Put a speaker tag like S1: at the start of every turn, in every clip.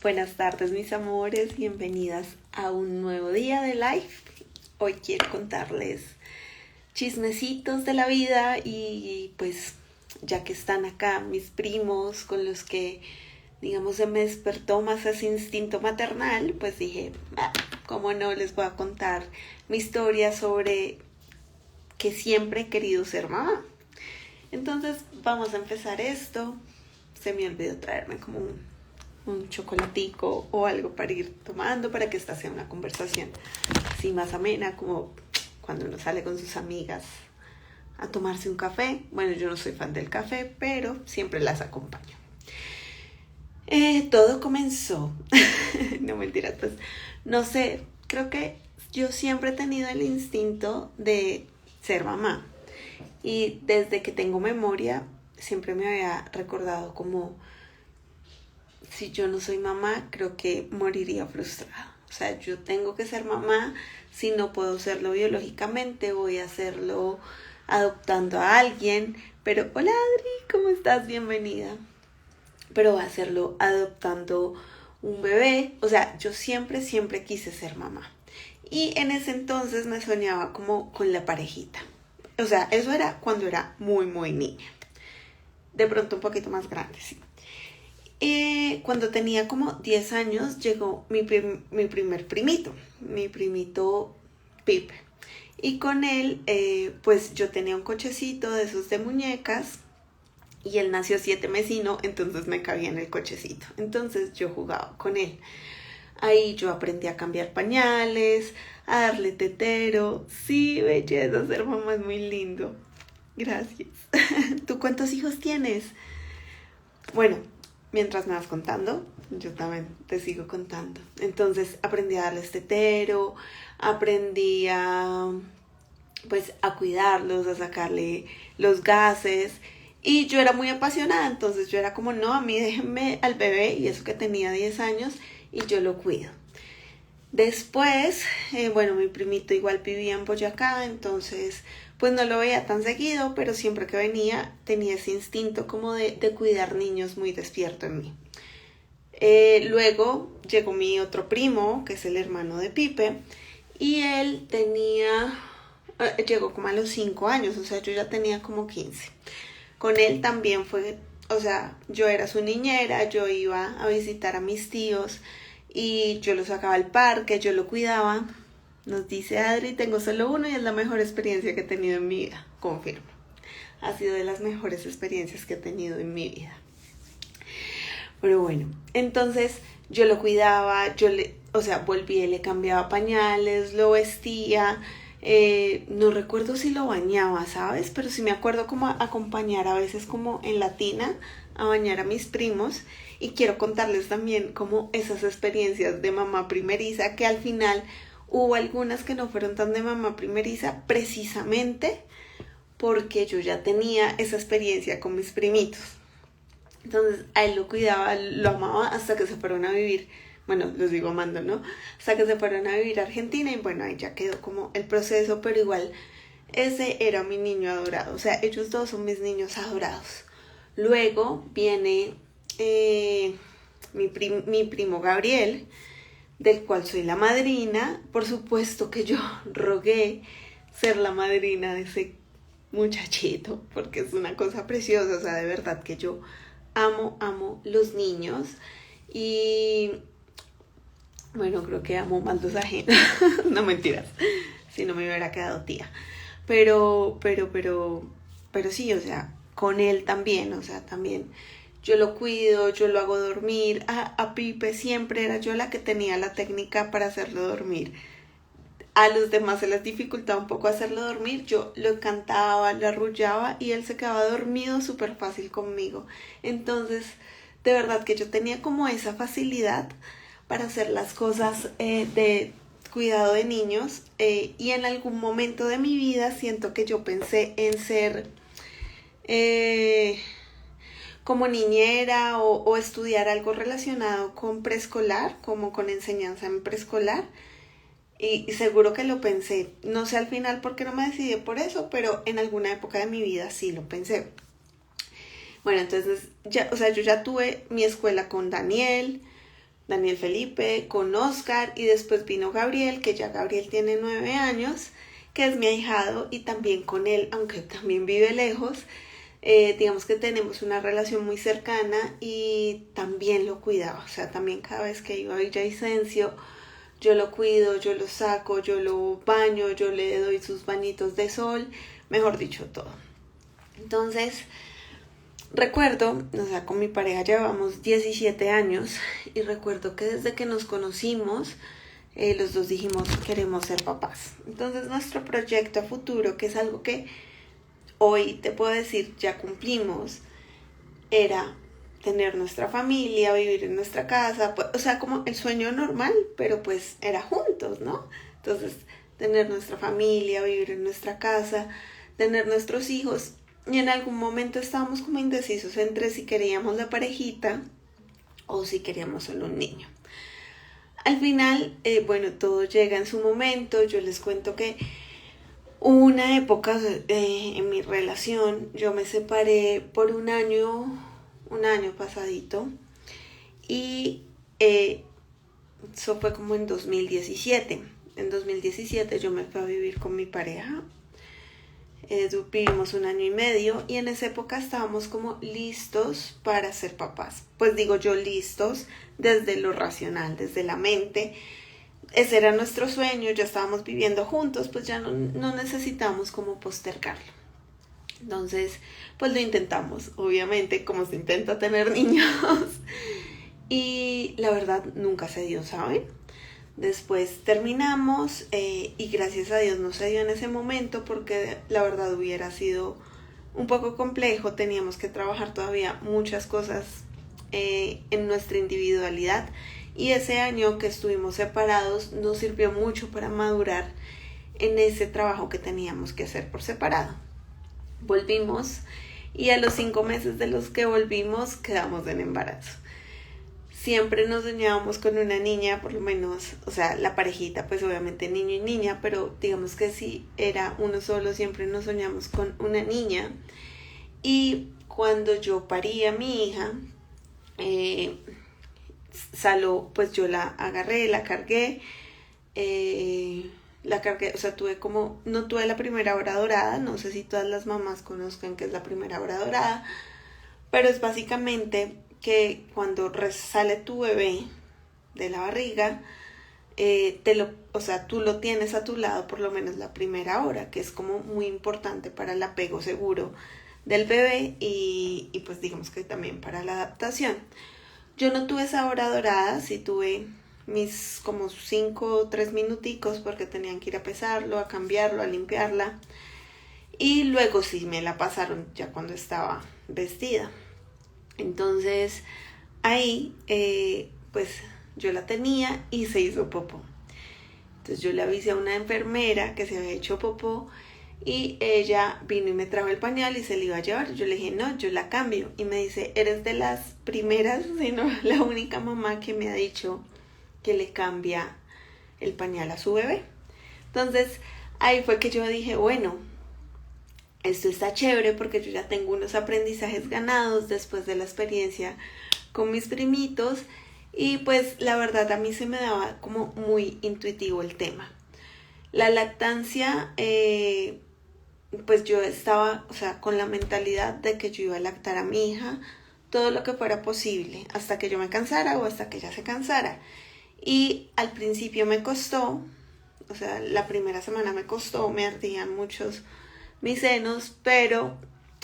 S1: Buenas tardes, mis amores, bienvenidas a un nuevo día de live. Hoy quiero contarles chismecitos de la vida y pues ya que están acá mis primos con los que digamos se me despertó más ese instinto maternal, pues dije, cómo no les voy a contar mi historia sobre que siempre he querido ser mamá. Entonces vamos a empezar esto. Se me olvidó traerme como un chocolatico o algo para ir tomando para que esta sea una conversación así más amena, como cuando uno sale con sus amigas a tomarse un café. Bueno, yo no soy fan del café, pero siempre las acompaño. Todo comenzó, no mentiras, pues no sé, creo que yo siempre he tenido el instinto de ser mamá y desde que tengo memoria siempre me había recordado como si yo no soy mamá, creo que moriría frustrada. O sea, yo tengo que ser mamá. Si no puedo serlo biológicamente, voy a hacerlo adoptando a alguien. Pero, hola Adri, ¿cómo estás? Bienvenida. Pero voy a hacerlo adoptando un bebé. O sea, yo siempre quise ser mamá. Y en ese entonces me soñaba como con la parejita. O sea, eso era cuando era muy niña. De pronto un poquito más grande, sí. Cuando tenía como 10 años llegó mi primer primito, mi primito Pipe. Y con él, pues yo tenía un cochecito de esos de muñecas y él nació 7 mesino, entonces me cabía en el cochecito. Entonces yo jugaba con él. Ahí yo aprendí a cambiar pañales, a darle tetero. Sí, belleza, ser mamá es muy lindo. Gracias. ¿Tú cuántos hijos tienes? Bueno, mientras me vas contando, yo también te sigo contando. Entonces aprendí a darles tetero, aprendí pues a cuidarlos, a sacarle los gases. Y yo era muy apasionada, entonces yo era como, no, a mí déjenme al bebé, y eso que tenía 10 años, y yo lo cuido. Después, bueno, mi primito igual vivía en Boyacá, entonces pues no lo veía tan seguido, pero siempre que venía tenía ese instinto como de cuidar niños muy despierto en mí. Luego llegó mi otro primo, que es el hermano de Pipe, y él llegó como a los 5 años, o sea, yo ya tenía como 15. Con él también fue, o sea, yo era su niñera, yo iba a visitar a mis tíos y yo lo sacaba al parque, yo lo cuidaba. Nos dice Adri, tengo solo uno y es la mejor experiencia que he tenido en mi vida. Confirmo. Ha sido de las mejores experiencias que he tenido en mi vida. Pero bueno, entonces yo lo cuidaba, volvía y le cambiaba pañales, lo vestía. No recuerdo si lo bañaba, ¿sabes? Pero sí me acuerdo como acompañar a veces como en la tina a bañar a mis primos. Y quiero contarles también como esas experiencias de mamá primeriza, que al final hubo algunas que no fueron tan de mamá primeriza, precisamente porque yo ya tenía esa experiencia con mis primitos. Entonces a él lo cuidaba, lo amaba hasta que se fueron a vivir. Bueno, los digo amando, ¿no? Hasta que se fueron a vivir a Argentina y bueno, ahí ya quedó como el proceso, pero igual ese era mi niño adorado. O sea, ellos dos son mis niños adorados. Luego viene mi primo Gabriel, del cual soy la madrina. Por supuesto que yo rogué ser la madrina de ese muchachito, porque es una cosa preciosa. O sea, de verdad que yo amo los niños. Y bueno, creo que amo más los ajenos. No, mentiras. Si no me hubiera quedado tía. Pero sí, o sea, con él también, o sea, también yo lo cuido, yo lo hago dormir. A Pipe siempre era yo la que tenía la técnica para hacerlo dormir. A los demás se les dificultaba un poco hacerlo dormir. Yo lo cantaba, lo arrullaba y él se quedaba dormido súper fácil conmigo. Entonces, de verdad que yo tenía como esa facilidad para hacer las cosas de cuidado de niños. Y en algún momento de mi vida siento que yo pensé en ser como niñera o estudiar algo relacionado con preescolar, como con enseñanza en preescolar. Y seguro que lo pensé. No sé al final por qué no me decidí por eso, pero en alguna época de mi vida sí lo pensé. Bueno, entonces, yo ya tuve mi escuela con Daniel, Daniel Felipe, con Oscar, y después vino Gabriel, que ya Gabriel tiene 9 años, que es mi ahijado, y también con él, aunque también vive lejos, digamos que tenemos una relación muy cercana y también lo cuidaba. O sea, también cada vez que iba a Villavicencio, yo lo cuido, yo lo saco, yo lo baño, yo le doy sus bañitos de sol, mejor dicho, todo. Entonces, recuerdo, o sea, con mi pareja llevamos 17 años y recuerdo que desde que nos conocimos, los dos dijimos queremos ser papás. Entonces, nuestro proyecto a futuro, que es algo que hoy te puedo decir ya cumplimos, era tener nuestra familia, vivir en nuestra casa, pues, o sea, como el sueño normal, pero pues era juntos, ¿no? Entonces, tener nuestra familia, vivir en nuestra casa, tener nuestros hijos, y en algún momento estábamos como indecisos entre si queríamos la parejita o si queríamos solo un niño. Al final, bueno, todo llega en su momento. Yo les cuento que hubo una época en mi relación, yo me separé por un año pasadito, y eso fue como en 2017. En 2017 yo me fui a vivir con mi pareja, vivimos un año y medio, y en esa época estábamos como listos para ser papás. Pues digo yo listos desde lo racional, desde la mente. Ese era nuestro sueño, ya estábamos viviendo juntos, pues ya no necesitamos como postergarlo. Entonces, pues lo intentamos, obviamente, como se intenta tener niños. Y la verdad, nunca se dio, ¿saben? Después terminamos y gracias a Dios no se dio en ese momento, porque la verdad hubiera sido un poco complejo. Teníamos que trabajar todavía muchas cosas en nuestra individualidad, y ese año que estuvimos separados nos sirvió mucho para madurar en ese trabajo que teníamos que hacer por separado. Volvimos y a los 5 meses de los que volvimos quedamos en embarazo. Siempre nos soñábamos con una niña, por lo menos, o sea, la parejita, pues obviamente niño y niña, pero digamos que si era uno solo, siempre nos soñamos con una niña. Y cuando yo parí a mi hija, Saló, pues yo la agarré, la cargué, o sea, no tuve la primera hora dorada. No sé si todas las mamás conozcan qué es la primera hora dorada, pero es básicamente que cuando sale tu bebé de la barriga, o sea, tú lo tienes a tu lado por lo menos la primera hora, que es como muy importante para el apego seguro del bebé y pues digamos que también para la adaptación. Yo no tuve esa hora dorada, sí tuve mis como 5 o 3 minuticos, porque tenían que ir a pesarlo, a cambiarlo, a limpiarla. Y luego sí me la pasaron ya cuando estaba vestida. Entonces ahí pues yo la tenía y se hizo popó. Entonces yo le avisé a una enfermera que se había hecho popó, y ella vino y me trajo el pañal y se le iba a llevar. Yo le dije, no, yo la cambio. Y me dice, eres de las primeras, sino la única mamá que me ha dicho que le cambia el pañal a su bebé. Entonces, ahí fue que yo dije, bueno, esto está chévere, porque yo ya tengo unos aprendizajes ganados después de la experiencia con mis primitos. Y pues la verdad a mí se me daba como muy intuitivo el tema. La lactancia, pues yo estaba, o sea, con la mentalidad de que yo iba a lactar a mi hija todo lo que fuera posible, hasta que yo me cansara o hasta que ella se cansara. Y al principio me costó, o sea, la primera semana me costó, me ardían muchos mis senos, pero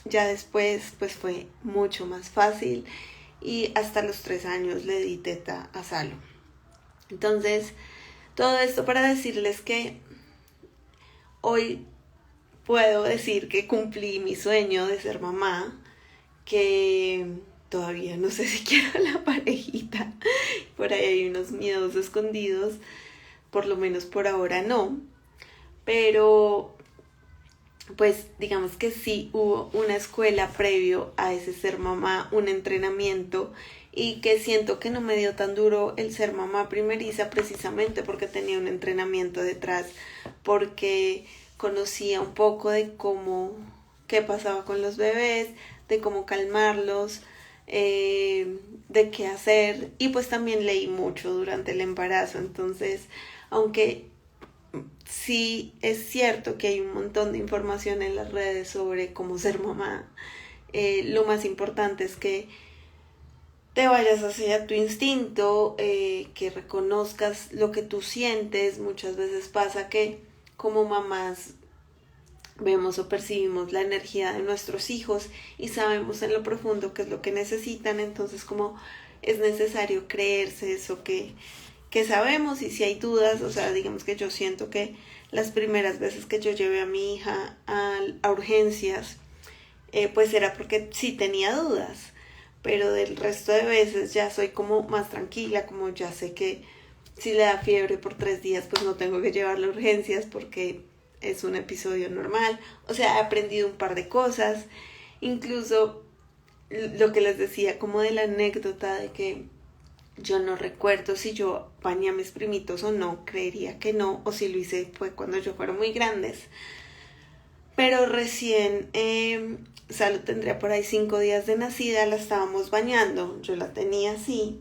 S1: ya después pues fue mucho más fácil, y hasta los 3 años le di teta a Salo. Entonces, todo esto para decirles que hoy puedo decir que cumplí mi sueño de ser mamá, que todavía no sé si quiero la parejita. Por ahí hay unos miedos escondidos, por lo menos por ahora no. Pero pues digamos que sí hubo una escuela previo a ese ser mamá, un entrenamiento, y que siento que no me dio tan duro el ser mamá primeriza, precisamente porque tenía un entrenamiento detrás, porque conocía un poco de qué pasaba con los bebés, de cómo calmarlos, de qué hacer, y pues también leí mucho durante el embarazo. Entonces, aunque sí es cierto que hay un montón de información en las redes sobre cómo ser mamá, lo más importante es que te vayas hacia tu instinto, que reconozcas lo que tú sientes. Muchas veces pasa que como mamás vemos o percibimos la energía de nuestros hijos y sabemos en lo profundo qué es lo que necesitan. Entonces, como es necesario creerse eso que sabemos. Y si hay dudas, o sea, digamos que yo siento que las primeras veces que yo llevé a mi hija a urgencias, pues era porque sí tenía dudas, pero del resto de veces ya soy como más tranquila, como ya sé que si le da fiebre por 3 días, pues no tengo que llevarle a urgencias porque es un episodio normal. O sea, he aprendido un par de cosas, incluso lo que les decía como de la anécdota de que yo no recuerdo si yo bañé a mis primitos o no, creería que no, o si lo hice fue cuando yo fueron muy grandes. Pero recién, Salo tendría por ahí 5 días de nacida, la estábamos bañando, yo la tenía así,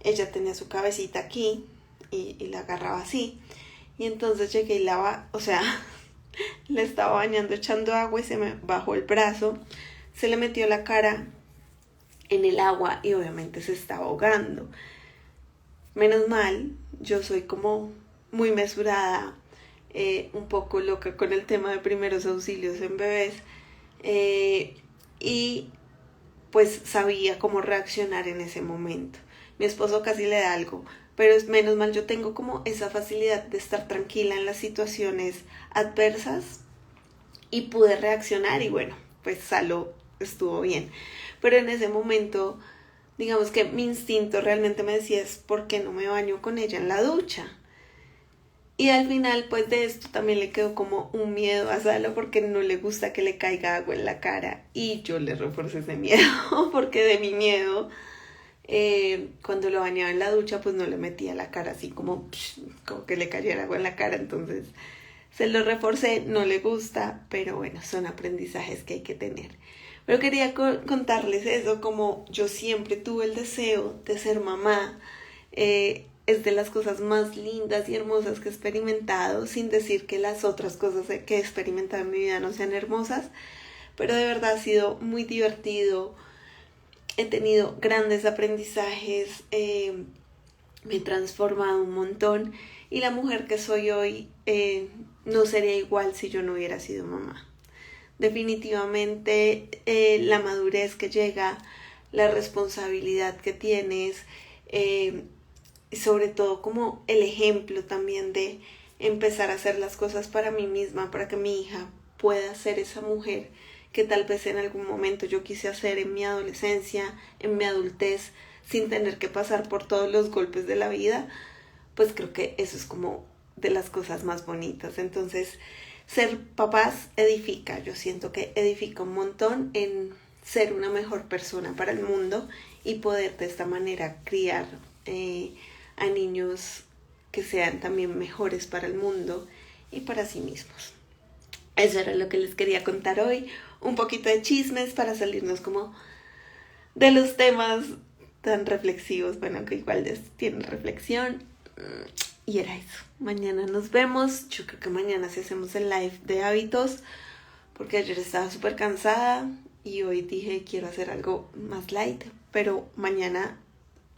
S1: ella tenía su cabecita aquí y la agarraba así. Y entonces llegué y la estaba bañando echando agua y se me bajó el brazo, se le metió la cara en el agua y obviamente se estaba ahogando. Menos mal, yo soy como muy mesurada, un poco loca con el tema de primeros auxilios en bebés, y pues sabía cómo reaccionar en ese momento. Mi esposo casi le da algo, pero es menos mal, yo tengo como esa facilidad de estar tranquila en las situaciones adversas y pude reaccionar y bueno, pues Salo estuvo bien. Pero en ese momento, digamos que mi instinto realmente me decía es ¿por qué no me baño con ella en la ducha? Y al final, pues de esto también le quedó como un miedo a Salo porque no le gusta que le caiga agua en la cara. Y yo le refuercé ese miedo porque de mi miedo, cuando lo bañaba en la ducha, pues no le metía la cara así como que le cayera agua en la cara. Entonces se lo reforcé, no le gusta, pero bueno, son aprendizajes que hay que tener. Pero quería contarles eso, como yo siempre tuve el deseo de ser mamá. Es de las cosas más lindas y hermosas que he experimentado, sin decir que las otras cosas que he experimentado en mi vida no sean hermosas, pero de verdad ha sido muy divertido, he tenido grandes aprendizajes, me he transformado un montón y la mujer que soy hoy no sería igual si yo no hubiera sido mamá. Definitivamente la madurez que llega, la responsabilidad que tienes, y sobre todo como el ejemplo también de empezar a hacer las cosas para mí misma, para que mi hija pueda ser esa mujer que tal vez en algún momento yo quise hacer en mi adolescencia, en mi adultez, sin tener que pasar por todos los golpes de la vida. Pues creo que eso es como de las cosas más bonitas. Entonces, ser papás edifica, yo siento que edifica un montón en ser una mejor persona para el mundo y poder de esta manera criar a niños que sean también mejores para el mundo y para sí mismos. Eso era lo que les quería contar hoy, un poquito de chismes para salirnos como de los temas tan reflexivos, bueno, que igual tienen reflexión. Y era eso. Mañana nos vemos. Yo creo que mañana sí hacemos el live de hábitos, porque ayer estaba súper cansada y hoy dije quiero hacer algo más light, pero mañana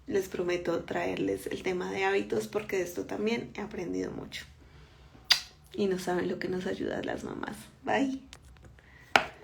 S1: les prometo traerles el tema de hábitos porque de esto también he aprendido mucho. Y no saben lo que nos ayuda a las mamás. Bye.